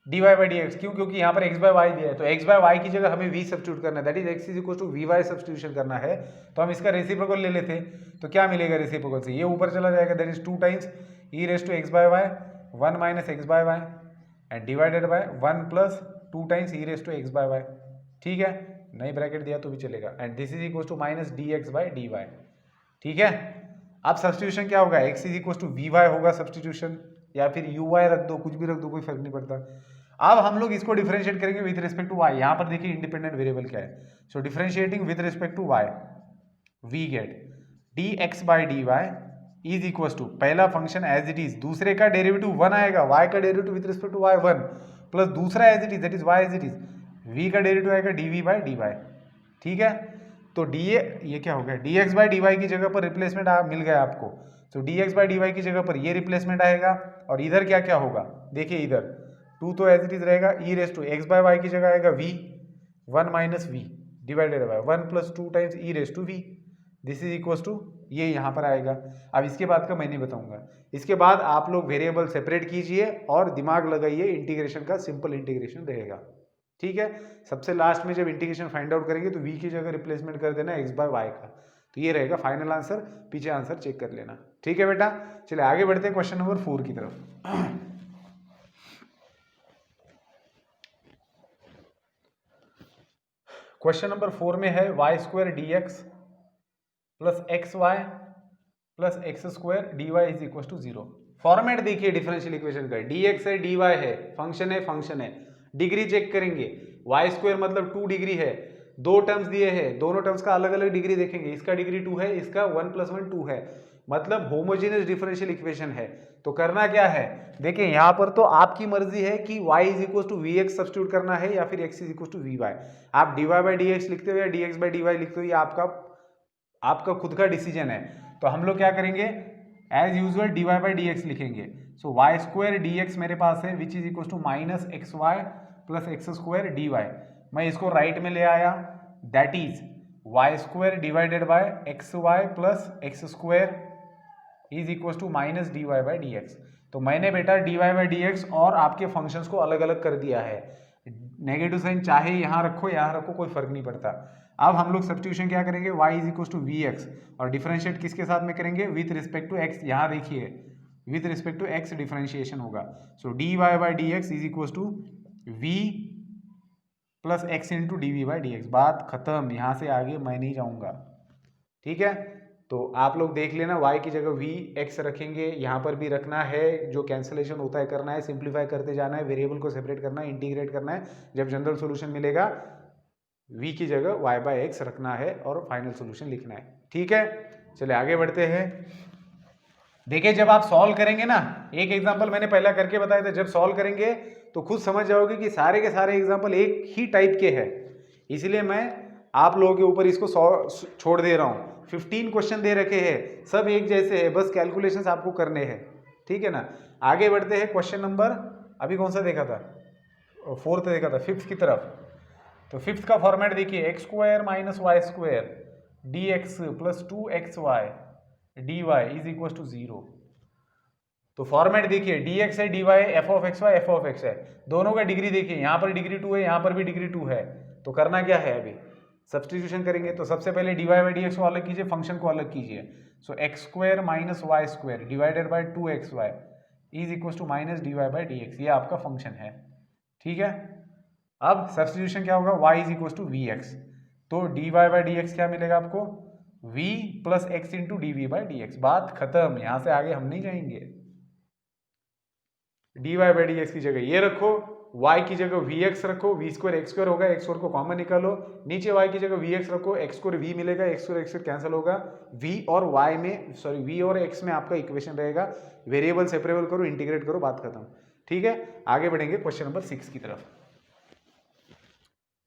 dy बाय dx। क्यों? क्योंकि यहाँ पर x बाय वाई दिया है, तो x बाय वाई की जगह हमें v सब्स्टिट्यूट करना है, that is x is equal to vy substitution करना है। तो हम इसका रेसिप्रोकल ले लेते, तो क्या मिलेगा रेसिप्रोकल से, ये ऊपर चला जाएगा, that is 2 times E raise to x by Y 1 - x by y and divided by 1 + 2 times E raise to x by y. ठीक है, नई ब्रैकेट दिया तो भी चलेगा, and this is equal to -dx by dy। ठीक है, अब सब्स्टिट्यूशन क्या होगा, x is equal to vy होगा सब्स्टिट्यूशन, या फिर uy रख दो, कुछ भी रख दो, कोई फर्क नहीं पड़ता। अब हम लोग इसको डिफरेंशिएट करेंगे विद रिस्पेक्ट टू y। यहाँ पर देखिए इंडिपेंडेंट वेरिएबल क्या है, so differentiating with respect to y we get dx by dy is equal to पहला फंक्शन एज इट इज, दूसरे का डेरिवेटिव 1 आएगा, y का derivative with respect to y 1, plus दूसरा as it is that is y as it is, v का derivative आएगा dv by dy। ठीक है, तो ये क्या हो गया, dx बाय dy की जगह पर रिप्लेसमेंट मिल गया आपको, तो dx बाय dy की जगह पर ये रिप्लेसमेंट आएगा, और इधर क्या क्या होगा, देखिए इधर 2 तो एज इट इज रहेगा, E raise to x by Y की जगह आएगा v 1 - v divided by 1 + 2 times E raise to v, this is equal to ये यहाँ पर आएगा। अब इसके बाद का मैं नहीं बताऊंगा, इसके बाद आप लोग वेरिएबल सेपरेट कीजिए और दिमाग लगाइए, इंटीग्रेशन का सिंपल इंटीग्रेशन रहेगा। ठीक है, सबसे लास्ट में जब इंटीग्रेशन फाइंड आउट करेंगे तो v की जगह रिप्लेसमेंट कर देना x बाय वाई का, तो ये रहेगा फाइनल आंसर, पीछे आंसर चेक कर लेना। ठीक है बेटा, चलिए आगे बढ़ते हैं क्वेश्चन नंबर 4 की तरफ। क्वेश्चन नंबर 4 में है y² dx plus xy plus x² dy is equal to 0। Format देखिए डिफरेंशियल इक्वेशन का, dx है dy है, फंक्शन है, डिग्री चेक करेंगे, y² मतलब 2 डिग्री है, दो टर्म्स दिए हैं, दोनों टर्म्स का अलग अलग डिग्री देखेंगे, इसका डिग्री 2 है, इसका 1 + 1 2 है, मतलब होमोजेनियस डिफरेंशियल इक्वेशन है। तो करना क्या है, देखिए यहाँ पर तो आपकी मर्जी है कि y is equal to vx substitute करना है या फिर x is equal to vy। आप dy बाय dx लिखते हो या dx बाय dy लिखते हो, ये आपका खुद का डिसीजन है। तो हम लोग क्या करेंगे, as usual dy by dx लिखेंगे, सो y² dx मेरे पास है which is equal to -xy plus x² dy। मैं इसको राइट में ले आया, that is y² divided by xy plus x² is equal to -dy by dx। तो मैंने बेटा dy बाय dx और आपके फंक्शंस को अलग अलग कर दिया है, नेगेटिव साइन चाहे यहाँ रखो कोई फर्क नहीं पड़ता। अब हम लोग सब्स्टिट्यूशन क्या करेंगे, y is equal to vx, और डिफरेंशिएट किसके साथ में करेंगे, विथ रिस्पेक्ट टू x। यहाँ देखिए with respect to x differentiation होगा, so dy by dx is equal to v plus x into D by D x. बात खत्म, यहाँ से आगे मैं नहीं जाऊँगा। ठीक है, तो आप लोग देख लेना, y की जगह v x रखेंगे, यहाँ पर भी रखना है, जो कैंसलेशन होता है करना है, सिंप्लीफाई करते जाना है, वेरिएबल को सेपरेट करना है, इंटीग्रेट करना है, जब जनरल सोल्यूशन मिलेगा v की जगह y बाय x रखना है और फाइनल सोल्यूशन लिखना है। ठीक है, चलिए आगे बढ़ते हैं। देखिए जब आप सॉल्व करेंगे ना, एक एग्जाम्पल मैंने पहला करके बताया था, जब सॉल्व करेंगे तो खुद समझ जाओगे कि सारे के सारे एग्जाम्पल एक ही टाइप के हैं, इसलिए मैं आप लोगों के ऊपर इसको छोड़ दे रहा हूँ। 15 क्वेश्चन दे रखे हैं, सब एक जैसे हैं, बस कैलकुलेशंस आपको करने हैं। ठीक है ना, आगे बढ़ते हैं। क्वेश्चन नंबर अभी कौन सा देखा था, 4th देखा था, 5th की तरफ। तो 5th का फॉर्मेट देखिए, x² minus y² dx plus 2xy dy is equal to 0। तो फॉर्मेट देखिए, dx है dy f ऑफ x है, दोनों का डिग्री देखिए, यहाँ पर डिग्री 2 है, यहाँ पर भी डिग्री 2 है। तो करना क्या है, अभी सब्स्टिट्यूशन करेंगे। तो सबसे पहले dy बाई dx को अलग कीजिए, फंक्शन को अलग कीजिए। So x² minus y² divided by 2xy is equal to minus dy by dx, ये आपका फंक्शन है। ठीक है, अब सब्स्टिट्यूशन क्या होगा, y is equal to vx, तो dy बाई dx क्या मिलेगा आपको, v plus x into D we by D x. बात खत्म, यहां से आगे हम नहीं जाएंगे। D Y by D x की जगह ये रखो, y की जगह वी एक्स रखो, वी स्क्वायर एक्स स्क्वायर होगा, एक्स स्क्वायर को कॉमन निकालो, नीचे y की जगह वी एक्स रखो, एक्स स्क्वायर वी मिलेगा, एक्स स्क्वायर कैंसिल होगा, v और y में सॉरी v और x में आपका इक्वेशन रहेगा, वेरिएबल सेपरेबल करो, इंटीग्रेट करो, बात खत्म। ठीक है, आगे बढ़ेंगे क्वेश्चन नंबर 6 की तरफ।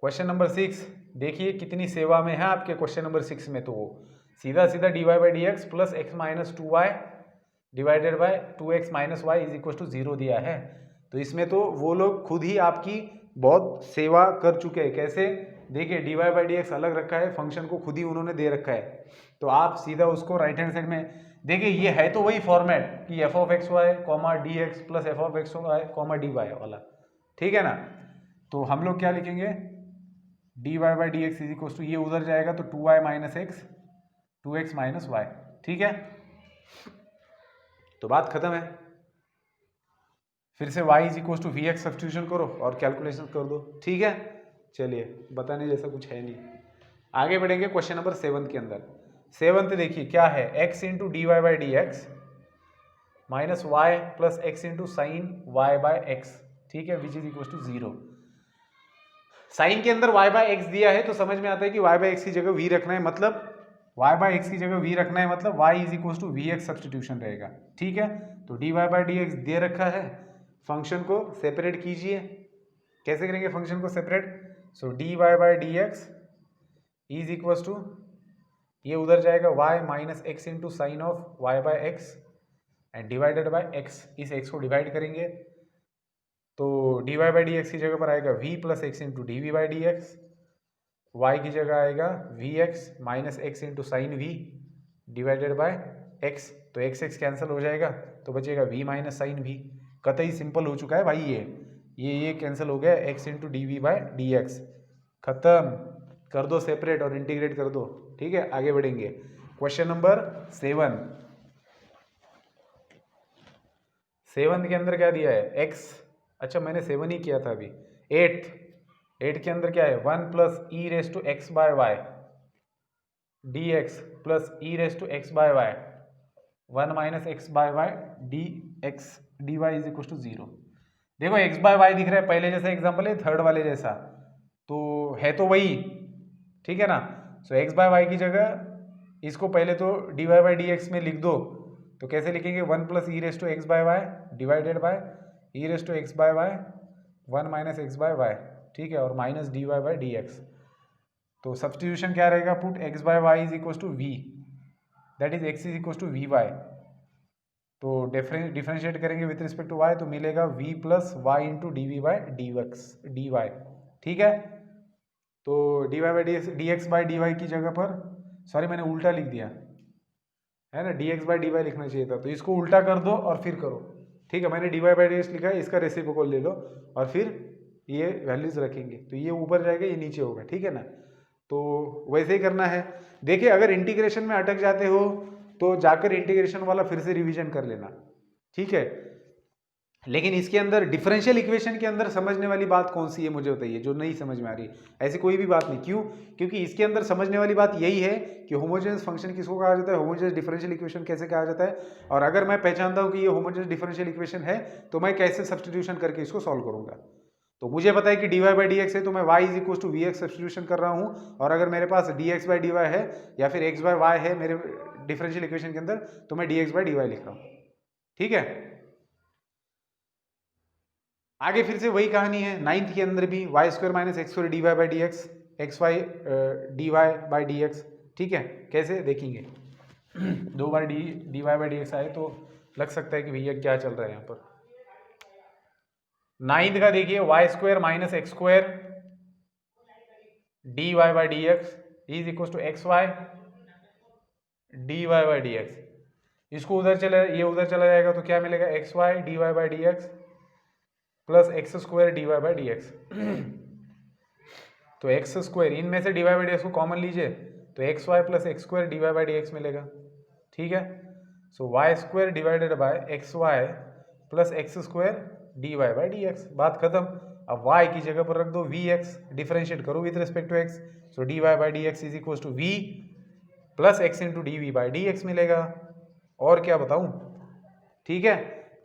क्वेश्चन नंबर 6 देखिए कितनी सेवा में है आपके क्वेश्चन नंबर 6 में, तो सीधा सीधा d Y by D x plus x minus 2y divided by 2x minus y is equal to 0 दिया है। तो इसमें तो वो लोग खुद ही आपकी बहुत सेवा कर चुके हैं। कैसे, देखिए d Y by D x अलग रखा है, फंक्शन को खुद ही उन्होंने दे रखा है, तो आप सीधा उसको राइट हैंड साइड में देखिए, ये है तो वही फॉर्मेट कि f of x y comma d x plus F of x y comma d y वाला, ठीक है ना। तो हम लोग क्या लिखेंगे, d Y by D x is equal to, ये उधर जाएगा तो 2y minus x 2x minus Y, ठीक है, तो बात खत्म है। फिर से y is equal to we x substitution करो और कैलकुलेशन कर दो, ठीक है। चलिए, बताने जैसा कुछ है नहीं, आगे बढ़ेंगे क्वेश्चन नंबर 7 के अंदर। 7 देखिए क्या है, x into d Y by D x minus y plus x into sine y by x, ठीक है, which is equal to 0। Sine के अंदर y बाय एक्स दिया है तो समझ में आता है कि y बाय एक्स की जगह v रखना है, मतलब y बाय एक्स की जगह v रखना है, मतलब y is equal to we x substitution रहेगा, ठीक है। तो D Y by D X दे रखा है, फंक्शन को सेपरेट कीजिए। कैसे करेंगे फंक्शन को separate, so d Y by D x is equal to, ये उधर जाएगा y minus x into sine of y by x and divided by x, इस x को डिवाइड करेंगे तो D Y by D x की जगह पर आएगा v plus x into D we by D x, y की जगह आएगा v x minus x into sine v divided by x, तो एक्स एक्स कैंसिल हो जाएगा तो बचेगा v माइनस साइन वी। कतई सिंपल हो चुका है भाई, ये कैंसिल हो गया, x into D we by D x, खत्म कर दो सेपरेट और इंटीग्रेट कर दो, ठीक है। आगे बढ़ेंगे क्वेश्चन नंबर 7 के अंदर क्या दिया है, x, अच्छा मैंने 7 ही किया था अभी, 8 के अंदर क्या है, 1 plus e raise to x by y D x plus e raise to x by Y 1 minus x by y D x D Y is equal to 0। देखो एक्स बाय वाई दिख रहा है, पहले जैसा एग्जाम्पल है, third वाले जैसा, तो है तो वही, ठीक है ना। सो एक्स बाय वाई की जगह इसको पहले तो D Y by D x में लिख दो, तो कैसे लिखेंगे, 1 plus e raise to x by y divided by e raise to x by Y 1 minus x by y, ठीक है, और minus d Y by D x. तो सब्सटीट्यूशन क्या रहेगा, put x by Y is equal to v, that is x is equal to we y, तो differentiate करेंगे with respect to y तो मिलेगा v plus y into D we by D Y, ठीक है। तो D Y by D x by D y की जगह पर, सॉरी मैंने उल्टा लिख दिया है ना, d x by D y लिखना चाहिए था, तो इसको उल्टा कर दो और फिर करो, ठीक है। मैंने d Y by D x लिखा है, इसका रेसिप्रोकल ले लो और फिर ये वैल्यूज रखेंगे, तो ये ऊपर जाएगा ये नीचे होगा, ठीक है ना। तो वैसे ही करना है। देखिए अगर इंटीग्रेशन में अटक जाते हो तो जाकर इंटीग्रेशन वाला फिर से रिवीजन कर लेना, ठीक है। लेकिन इसके अंदर डिफरेंशियल इक्वेशन के अंदर समझने वाली बात कौन सी है मुझे बताइए, जो नहीं समझ में आ रही। ऐसी कोई भी बात नहीं, क्यों, क्योंकि इसके अंदर समझने वाली बात यही है कि होमोजेनियस फंक्शन किसको कहा जाता है, होमोजेनियस डिफरेंशियल इक्वेशन कैसे कहा जाता है, और अगर मैं पहचानता हूँ कि ये होमोजेनियस डिफरेंशियल इक्वेशन है तो मैं कैसे सब्स्टिट्यूशन करके इसको सॉल्व करूंगा। तो मुझे पता है कि D Y by D x है तो मैं y is equal to we x substitution कर रहा हूँ, और अगर मेरे पास D x by D Y है या फिर x बाई वाई है मेरे डिफरेंशियल इक्वेशन के अंदर, तो मैं d x by D y लिख रहा हूँ, ठीक है। आगे फिर से वही कहानी है, 9th के अंदर भी Y square minus x square D Y by D X X Y D Y by D x, ठीक है। कैसे देखेंगे, 2 बार D Y by D X आए तो लग सकता है कि भैया क्या चल रहा है यहाँ पर। 9th का देखिए, y square minus x square D Y by D x is equal to x Y D Y by D x, इसको उधर चले, ये उधर चला जाएगा तो क्या मिलेगा, X Y D Y by D x plus X square D Y by D x. तो एक्स स्क्वायर, इनमें से D Y by D X को कॉमन लीजिए तो X Y plus X square D Y by D x मिलेगा, ठीक है। So Y square divided by x Y plus X square D Y by D x, बात खत्म। अब y की जगह पर रख दो वी एक्स, डिफरेंशिएट करो with respect to x, so d Y by D x is equal to v plus x into D we by D x मिलेगा। और क्या बताऊं? ठीक है,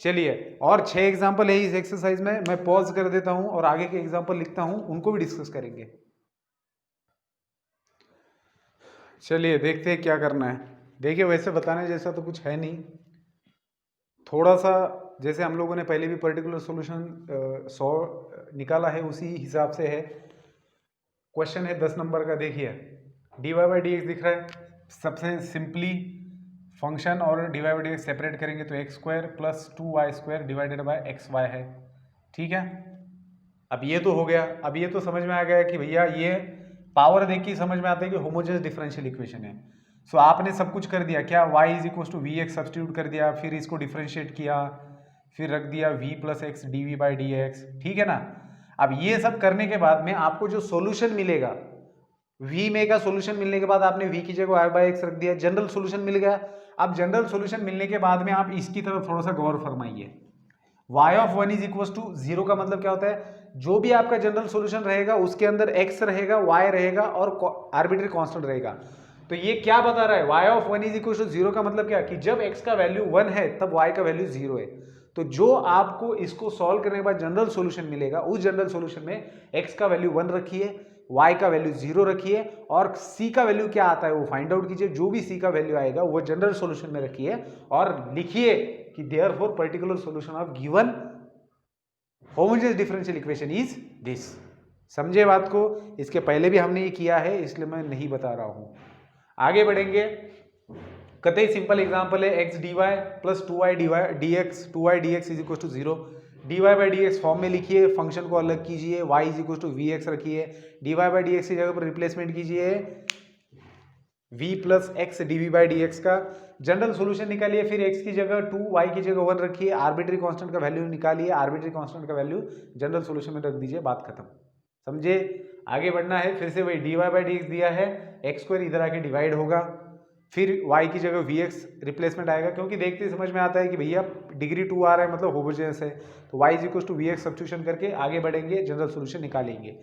चलिए और 6 एग्जाम्पल है इस एक्सरसाइज में, मैं पॉज कर देता हूं और आगे के एग्जाम्पल लिखता हूं, उनको भी डिस्कस करेंगे। चलिए देखते हैं क्या करना है। देखिए वैसे बताने जैसा तो कुछ है नहीं, थोड़ा सा जैसे हम लोगों ने पहले भी पर्टिकुलर सॉल्यूशन 100 निकाला है उसी हिसाब से है। क्वेश्चन है 10 नंबर का। देखिए d Y by D x दिख रहा है, सबसे सिंपली फंक्शन और d Y by D x separate करेंगे तो x square plus 2y² divided by x y है। ठीक है, अब ये तो हो गया। अब ये तो समझ में आ गया कि भैया ये पावर देख के समझ में आता है कि होमोजेनियस डिफरेंशियल इक्वेशन है। सो आपने सब कुछ कर दिया क्या, y is equal to we x substitute कर दिया, फिर इसको डिफरेंशिएट किया, फिर रख दिया v plus x d we by D x. ठीक है ना, अब ये सब करने के बाद में आपको जो सॉल्यूशन मिलेगा, v में का सॉल्यूशन मिलने के बाद आपने v की जगह y बाई एक्स रख दिया, जनरल सॉल्यूशन मिल गया। अब जनरल सॉल्यूशन मिलने के बाद में आप इसकी तरफ थोड़ा सा गौर फरमाइए। y of 1 is equal to 0 का मतलब क्या होता है, जो भी आपका जनरल सॉल्यूशन रहेगा उसके अंदर x रहेगा, y रहेगा और आर्बिट्री कांस्टेंट रहेगा। तो ये क्या बता रहा है, y of 1 is equal to 0 का मतलब क्या, कि जब x का वैल्यू 1 है तब y का वैल्यू 0 है। तो जो आपको इसको सॉल्व करने के बाद जनरल सॉल्यूशन मिलेगा, उस जनरल सॉल्यूशन में x का वैल्यू 1 रखिए, y का वैल्यू 0 रखिए और c का वैल्यू क्या आता है वो फाइंड आउट कीजिए। जो भी c का वैल्यू आएगा वो जनरल सॉल्यूशन में रखिए और लिखिए कि therefore particular solution of given homogeneous differential equation is this. समझे बात को? इसके पहले भी हमने ये किया है इसलिए मैं नहीं बता रहा हूं। आगे बढ़ेंगे, कतई सिंपल एग्जांपल है x dy plus 2y dx 2y dx is equal to 0। dy by D x form में लिखिए, फंक्शन को अलग कीजिए, y is equal to we x रखिए, dy बाई डी एक्स की जगह पर रिप्लेसमेंट कीजिए v plus x d we by D x का। जनरल सॉल्यूशन निकालिए, फिर x की जगह 2, y की जगह 1 रखिए, आर्बिट्री कांस्टेंट का वैल्यू निकालिए, आर्बिट्री कांस्टेंट का वैल्यू जनरल सॉल्यूशन में रख दीजिए, बात खत्म। समझे? आगे बढ़ना है, फिर से वही dy बाई डी एक्स दिया है, एक्स स्क्वायर इधर आके डिवाइड होगा, फिर y की जगह वी एक्स रिप्लेसमेंट आएगा, क्योंकि देखते ही समझ में आता है कि भैया डिग्री 2 आ रहा है मतलब होमोजेनियस है, तो y is equal to we x substitution करके आगे बढ़ेंगे, जनरल सॉल्यूशन निकालेंगे।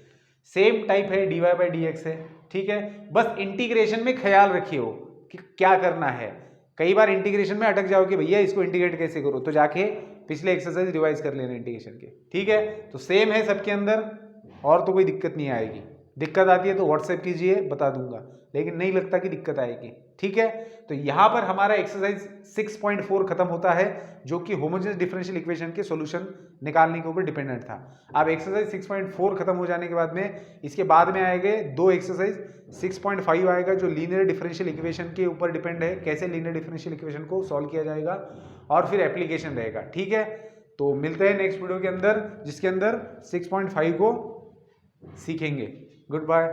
सेम टाइप है, dy बाई डी एक्स है। ठीक है, बस इंटीग्रेशन में ख्याल रखिए हो कि क्या करना है। कई बार इंटीग्रेशन में अटक जाओ कि भैया इसको इंटीग्रेट कैसे करो, तो जाके पिछले एक्सरसाइज रिवाइज कर लेना इंटीग्रेशन के। ठीक है, तो सेम है सबके अंदर और तो कोई दिक्कत नहीं आएगी। दिक्कत आती है तो व्हाट्सएप कीजिए, बता दूंगा, लेकिन नहीं लगता कि दिक्कत आएगी। ठीक है, तो यहां पर हमारा एक्सरसाइज 6.4 खत्म होता है, जो कि होमोजेनियस डिफरेंशियल इक्वेशन के सॉल्यूशन निकालने के ऊपर डिपेंडेंट था। अब एक्सरसाइज 6.4 खत्म हो जाने के बाद में इसके बाद में आएंगे 2 एक्सरसाइज। 6.5 आएगा जो लीनियर डिफरेंशियल इक्वेशन के ऊपर डिपेंड है, कैसे लीनियर डिफरेंशियल इक्वेशन को सॉल्व किया जाएगा, और फिर एप्लीकेशन रहेगा। ठीक है, तो मिलते हैं नेक्स्ट वीडियो के अंदर, जिसके अंदर 6.5 को सीखेंगे। Good bye.